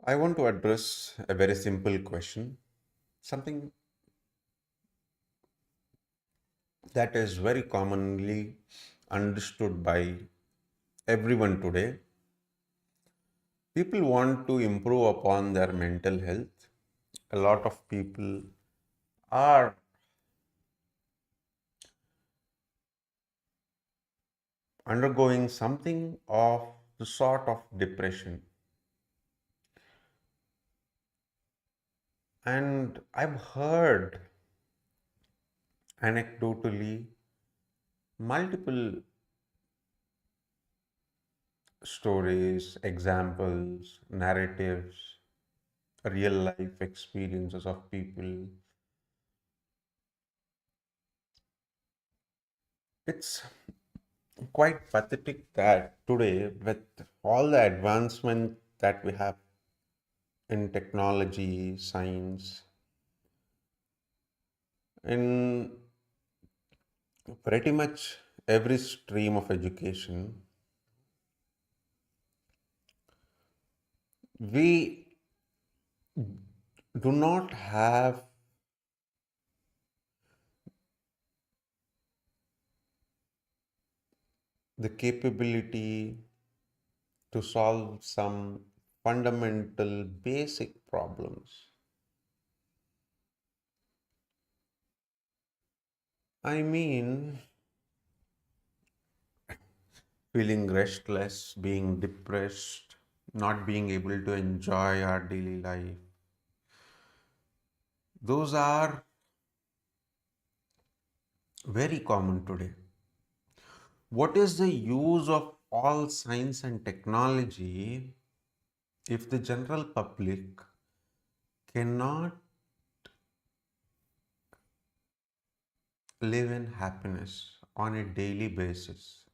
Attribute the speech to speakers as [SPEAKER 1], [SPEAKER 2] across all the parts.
[SPEAKER 1] I want to address a very simple question, something that is very commonly understood by everyone today. People want to improve upon their mental health. A lot of people are undergoing something of the sort of depression. And I've heard anecdotally multiple stories, examples, narratives, real life experiences of people. It's quite pathetic that today, with all the advancement that we have in technology, science, in pretty much every stream of education, we do not have the capability to solve some fundamental basic problems. I mean, feeling restless, being depressed, not being able to enjoy our daily life. Those are very common today. What is the use of all science and technology if the general public cannot live in happiness on a daily basis?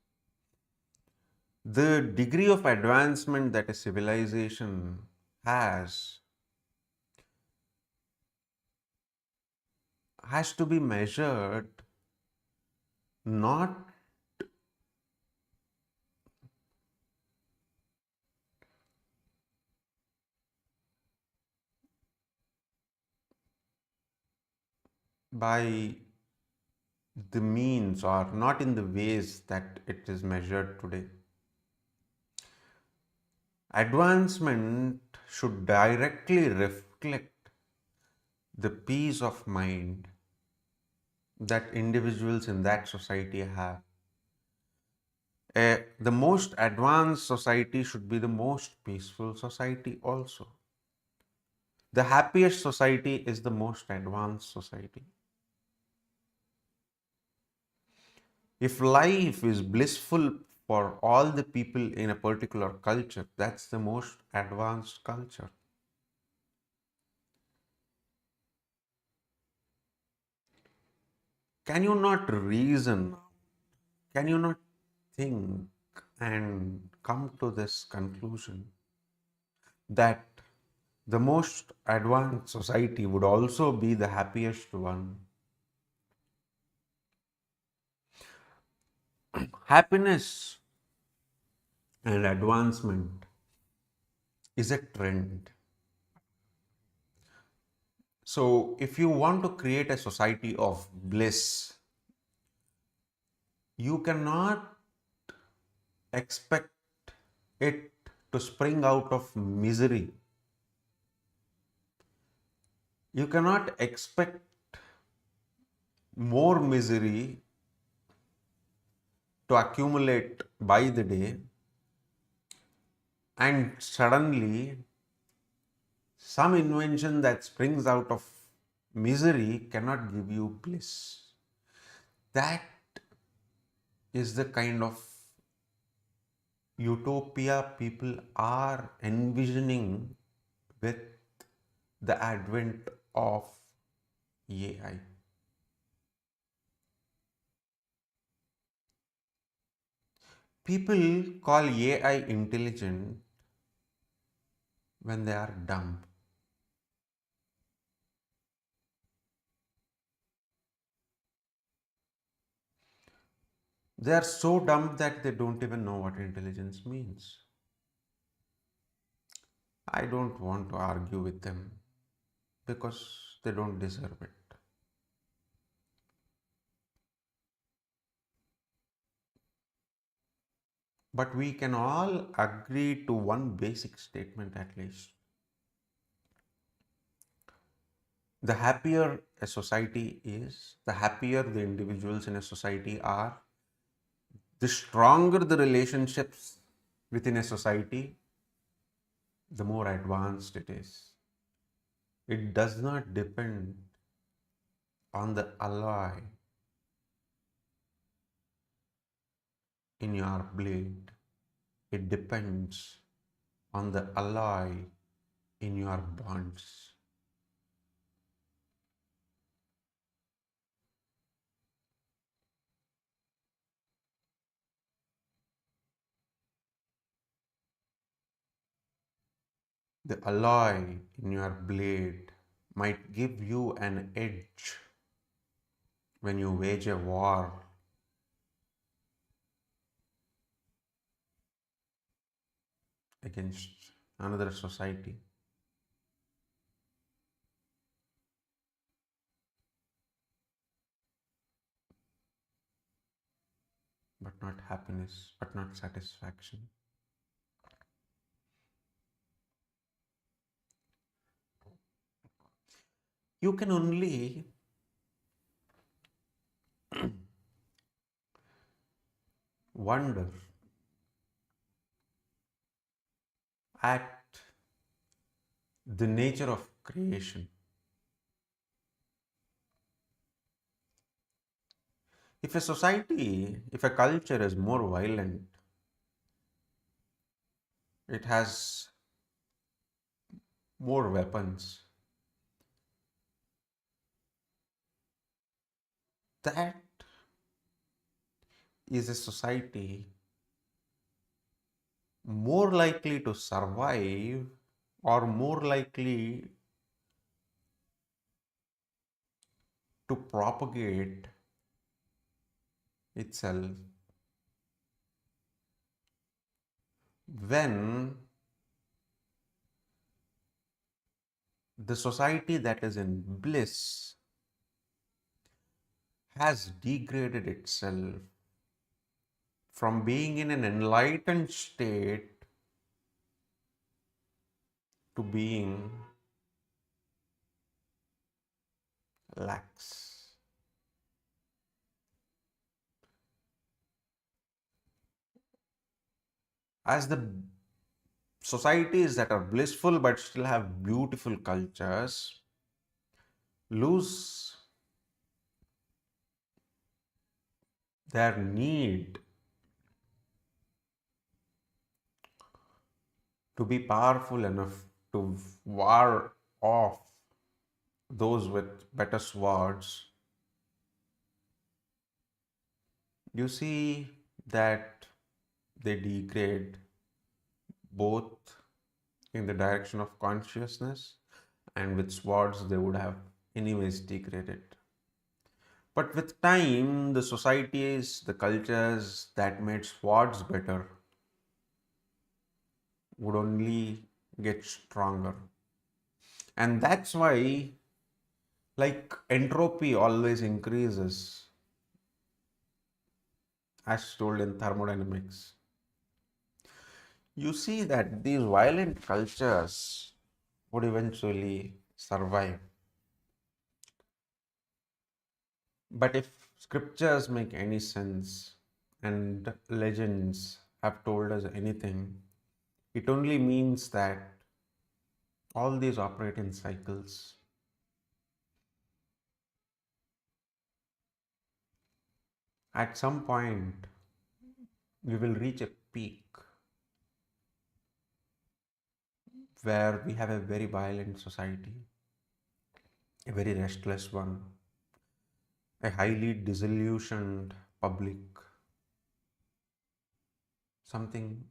[SPEAKER 1] The degree of advancement that a civilization has to be measured not by the means or not in the ways that it is measured today. Advancement should directly reflect the peace of mind that individuals in that society have. The most advanced society should be the most peaceful society also. The happiest society is the most advanced society. If life is blissful for all the people in a particular culture, that's the most advanced culture. Can you not reason? Can you not think and come to this conclusion that the most advanced society would also be the happiest one? Happiness and advancement is a trend. So, if you want to create a society of bliss, you cannot expect it to spring out of misery. You cannot expect more misery to accumulate by the day, and suddenly some invention that springs out of misery cannot give you bliss. That is the kind of utopia people are envisioning with the advent of AI. People call AI intelligent when they are dumb. They are so dumb that they don't even know what intelligence means. I don't want to argue with them because they don't deserve it. But we can all agree to one basic statement at least. The happier a society is, the happier the individuals in a society are, the stronger the relationships within a society, the more advanced it is. It does not depend on the alloy in your blade. It depends on the alloy in your bonds. The alloy in your blade might give you an edge when you wage a war against another society, but not happiness, but not satisfaction. You can only wonder at the nature of creation. If a society, if a culture is more violent, it has more weapons, that is a society more likely to survive or more likely to propagate itself when the society that is in bliss has degraded itself from being in an enlightened state to being lax. As the societies that are blissful but still have beautiful cultures lose their need to be powerful enough to war off those with better swords, you see that they degrade both in the direction of consciousness, and with swords they would have anyways degraded. But with time, the societies, the cultures that made swords better would only get stronger. And that's why, like, entropy always increases, as told in thermodynamics. You see that these violent cultures would eventually survive. But if scriptures make any sense and legends have told us anything, it only means that all these operate in cycles. At some point, we will reach a peak where we have a very violent society, a very restless one, a highly disillusioned public, something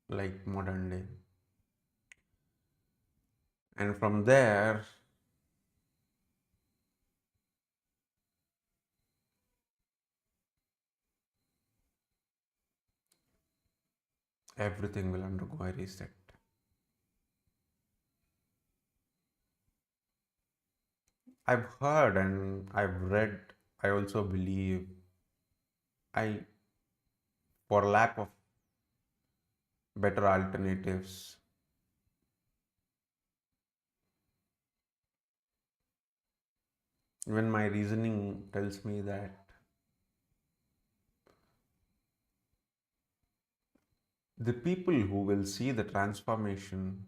[SPEAKER 1] like modern day. And from there, everything will undergo a reset. I've heard and I've read, I also believe, I, for lack of better alternatives, when my reasoning tells me that the people who will see the transformation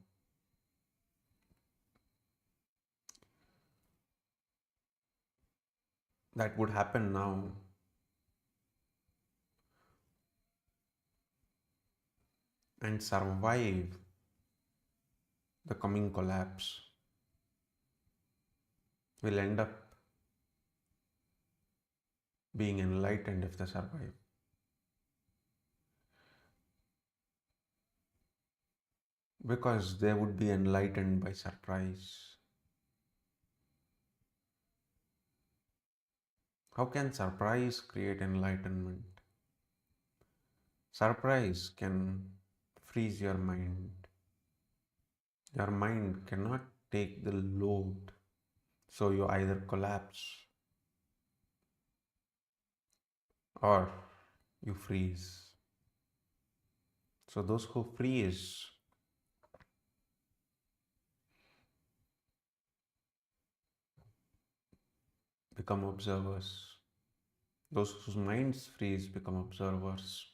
[SPEAKER 1] that would happen now and survive the coming collapse will end up being enlightened if they survive. Because they would be enlightened by surprise. How can surprise create enlightenment? Surprise can freeze your mind. Your mind cannot take the load, so you either collapse or you freeze. So, those who freeze become observers. Those whose minds freeze become observers.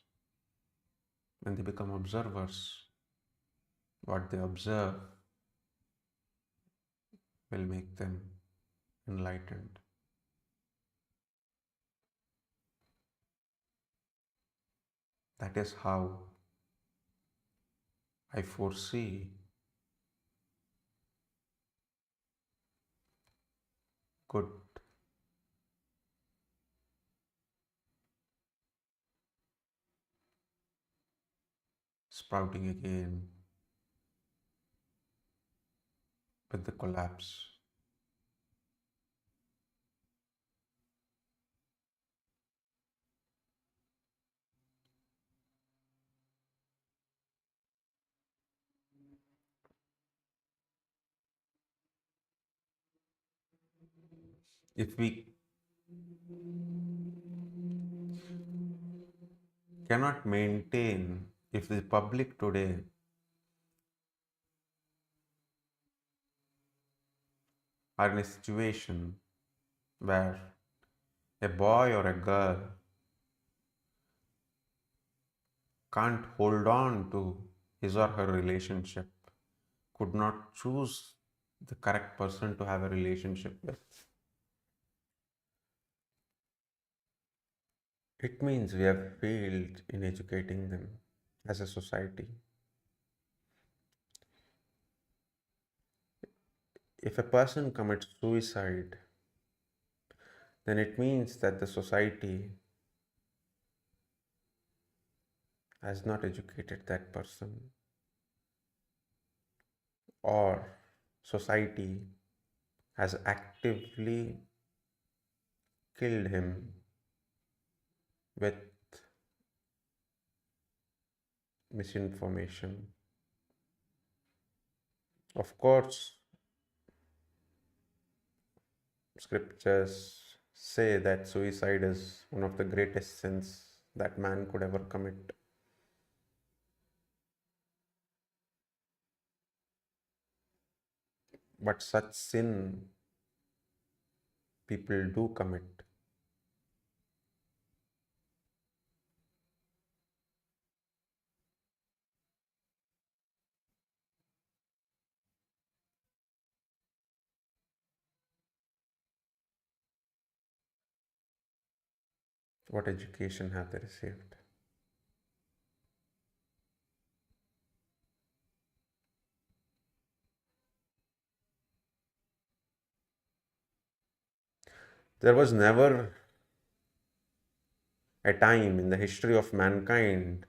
[SPEAKER 1] When they become observers, what they observe will make them enlightened. That is how I foresee good sprouting again with the collapse. If we cannot maintain, if the public today are in a situation where a boy or a girl can't hold on to his or her relationship, could not choose the correct person to have a relationship with, it means we have failed in educating them as a society. If a person commits suicide, then it means that the society has not educated that person, or society has actively killed him with misinformation. Of course, scriptures say that suicide is one of the greatest sins that man could ever commit. But such sin people do commit. What education have they received? There was never a time in the history of mankind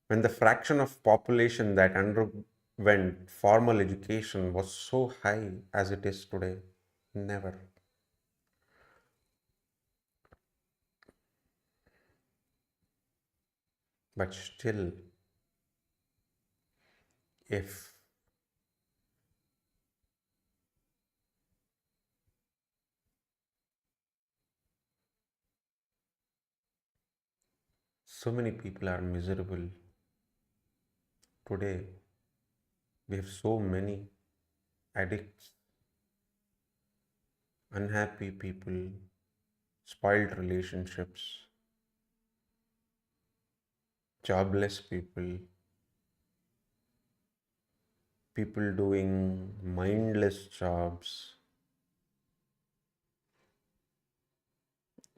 [SPEAKER 1] when the fraction of population that underwent formal education was so high as it is today. Never. But still, if So many people are miserable today. We have so many addicts, unhappy people, spoiled relationships, jobless people, people doing mindless jobs.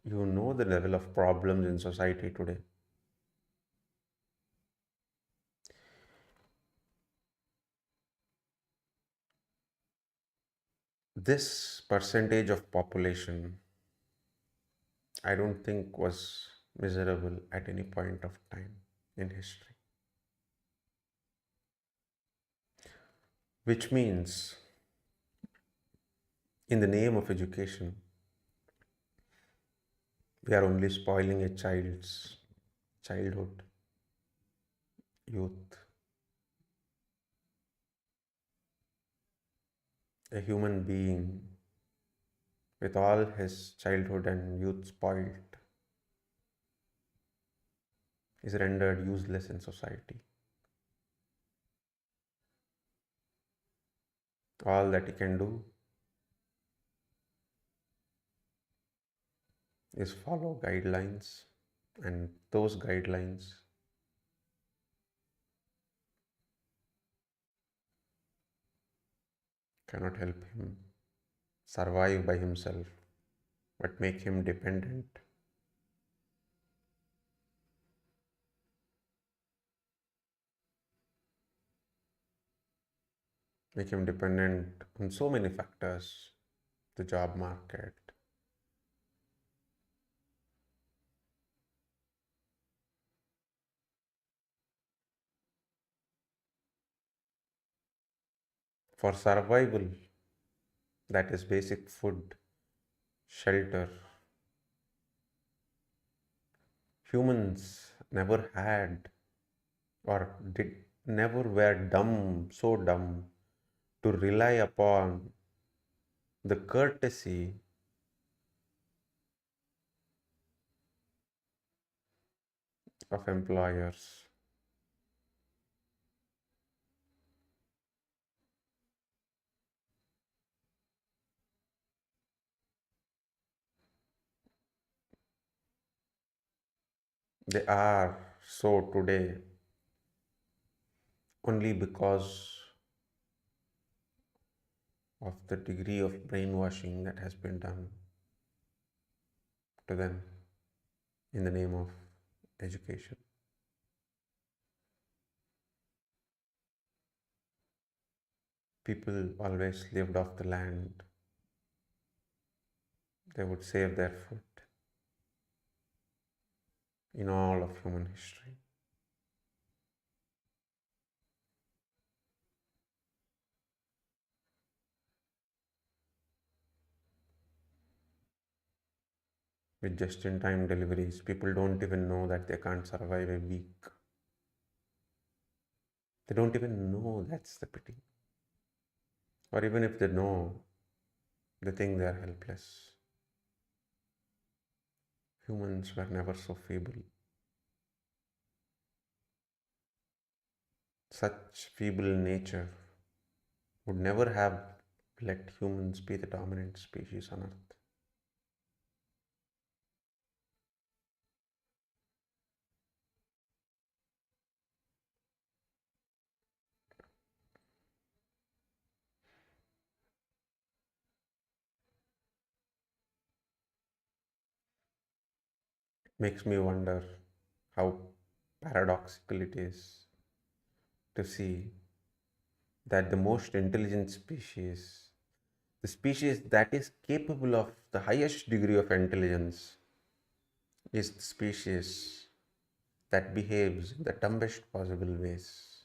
[SPEAKER 1] You know the level of problems in society today. This percentage of population, I don't think was miserable at any point of time in history. Which means, in the name of education, we are only spoiling a child's childhood, youth. A human being with all his childhood and youth spoiled is rendered useless in society. All that he can do is follow guidelines, and those guidelines cannot help him survive by himself but make him dependent. Make him dependent on so many factors, the job market, for survival, that is basic food, shelter. Humans never had or did never were dumb, so dumb to rely upon the courtesy of employers. They are so today only because of the degree of brainwashing that has been done to them in the name of education. People always lived off the land. They would save their food in all of human history. With just in time deliveries, people don't even know that they can't survive a week. They don't even know, that's the pity. Or even if they know, they think they are helpless. Humans were never so feeble. Such feeble nature would never have let humans be the dominant species on Earth. It makes me wonder how paradoxical it is to see that the most intelligent species, the species that is capable of the highest degree of intelligence, is the species that behaves in the dumbest possible ways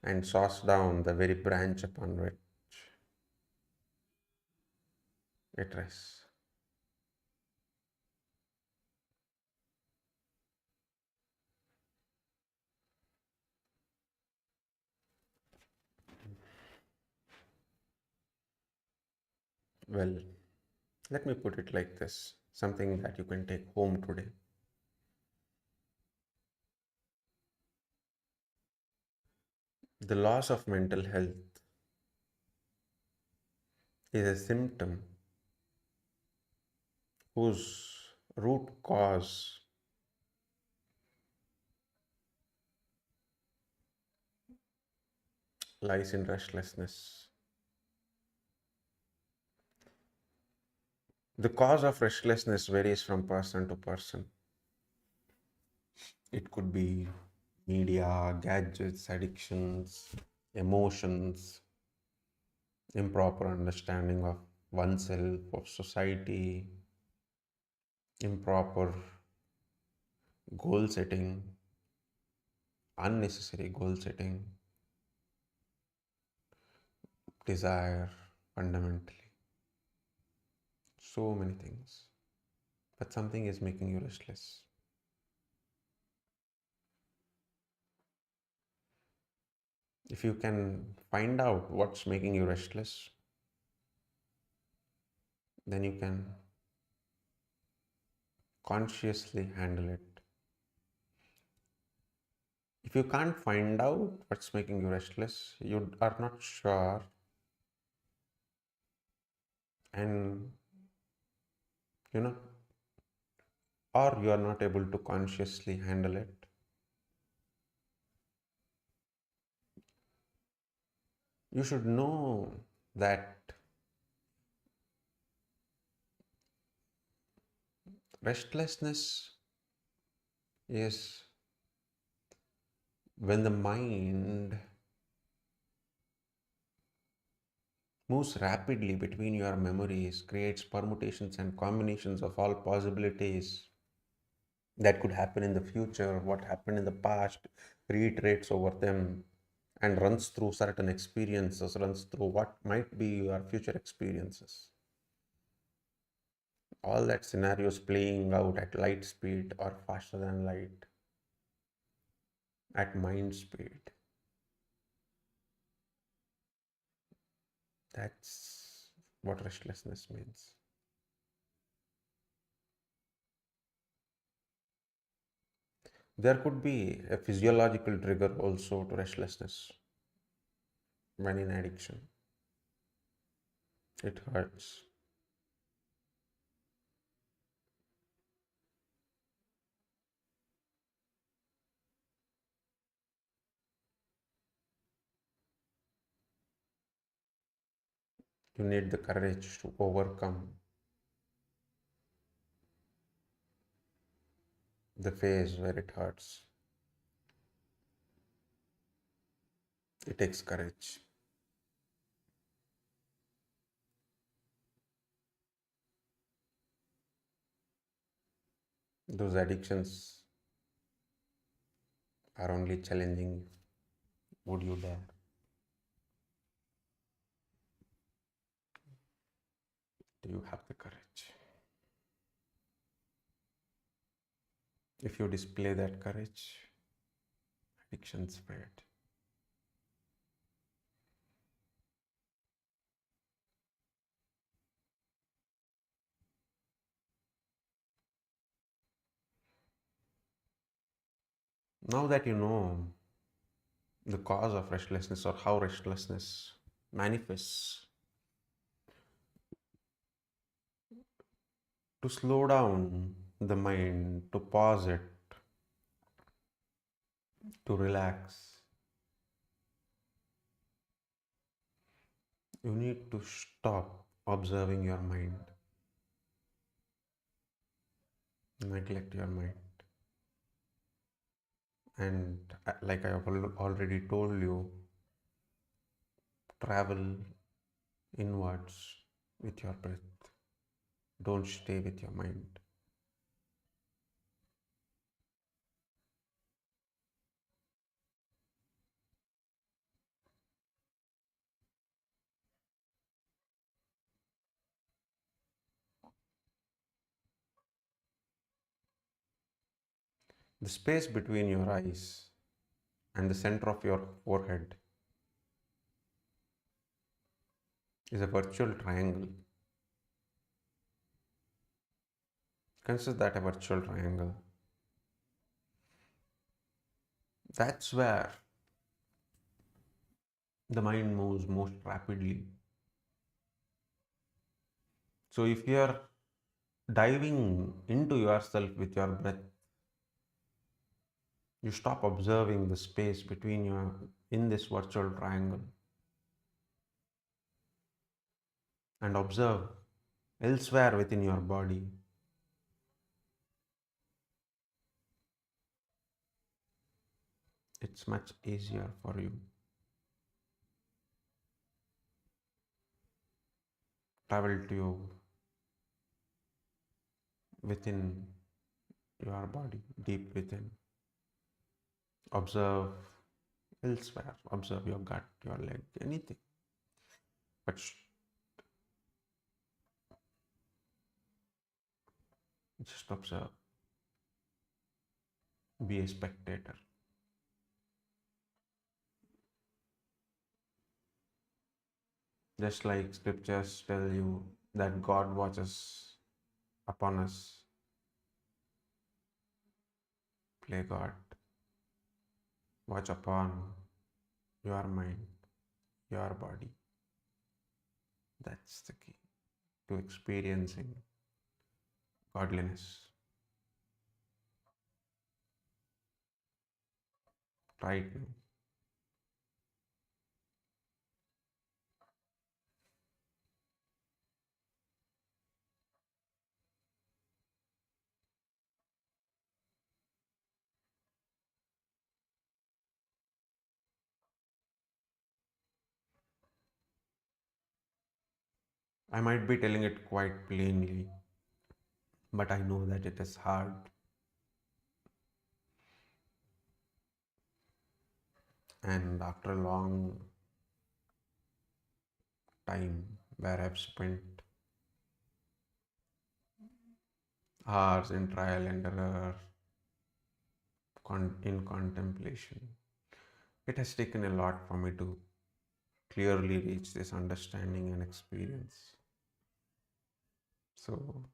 [SPEAKER 1] and saws down the very branch upon which it rests. Well, let me put it like this. something that you can take home today. The loss of mental health is a symptom whose root cause lies in restlessness. The cause of restlessness varies from person to person. It could be media, gadgets, addictions, emotions, improper understanding of oneself, of society, improper goal setting, unnecessary goal setting, desire, fundamentally. So many things. But something is making you restless. If you can find out what's making you restless, then you can consciously handle it. If you can't find out what's making you restless, you are not sure, and you know, or you are not able to consciously handle it, you should know that restlessness is when the mind moves rapidly between your memories, creates permutations and combinations of all possibilities that could happen in the future, what happened in the past, reiterates over them, and runs through certain experiences, runs through what might be your future experiences. All that scenarios playing out at light speed or faster than light, at mind speed. That's what restlessness means. There could be a physiological trigger also to restlessness when in addiction. It hurts. You need the courage to overcome the phase where it hurts. It takes courage. Those addictions are only challenging you. Would you dare? Do you have the courage? If you display that courage, addictions fade. Now that you know the cause of restlessness or how restlessness manifests, to slow down the mind, to pause it, to relax, you need to stop observing your mind, neglect your mind. And like I have already told you, travel inwards with your breath. Don't stay with your mind. The space between your eyes and the center of your forehead is a virtual triangle. Consider that a virtual triangle. That's where the mind moves most rapidly. So if you are diving into yourself with your breath, you stop observing the space between your in this virtual triangle and observe elsewhere within your body. It's much easier for you. Travel to you within your body, deep within. Observe elsewhere. Observe your gut, your leg, anything. But just observe. Be a spectator. Just like scriptures tell you that God watches upon us, play God, watch upon your mind, your body. That's the key to experiencing godliness. Right now. I might be telling it quite plainly, but I know that it is hard. And after a long time where I've spent hours in trial and error, in contemplation, it has taken a lot for me to clearly reach this understanding and experience. So,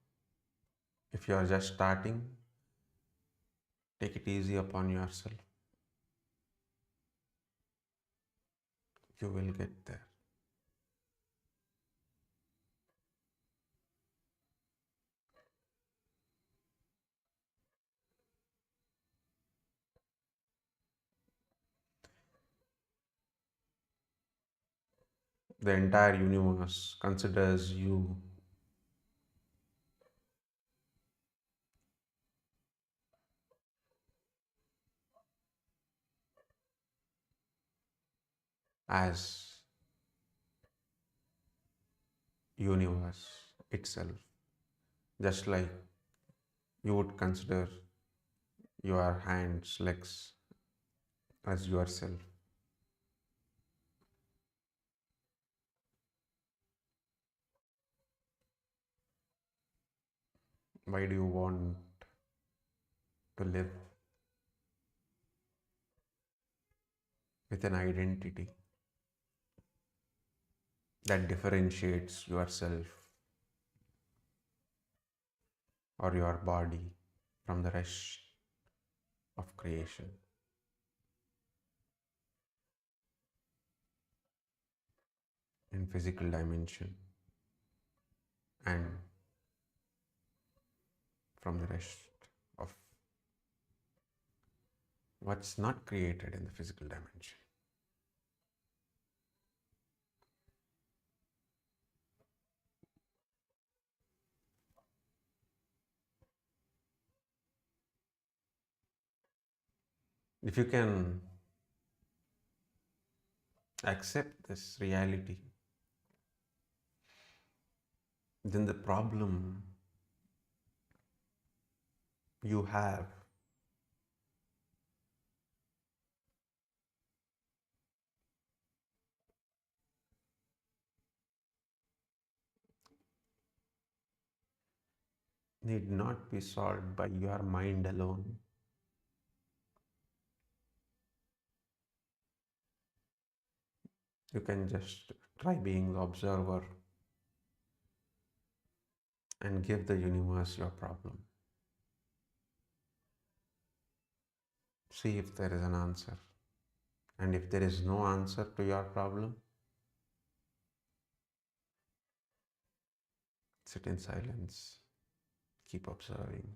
[SPEAKER 1] if you are just starting, take it easy upon yourself. You will get there. The entire universe considers you as universe itself, just like you would consider your hands, legs as yourself. Why do you want to live with an identity that differentiates yourself or your body from the rest of creation in physical dimension and from the rest of what's not created in the physical dimension? If you can accept this reality, then the problem you have need not be solved by your mind alone. You can just try being the observer and give the universe your problem. See if there is an answer. And if there is no answer to your problem, sit in silence, keep observing.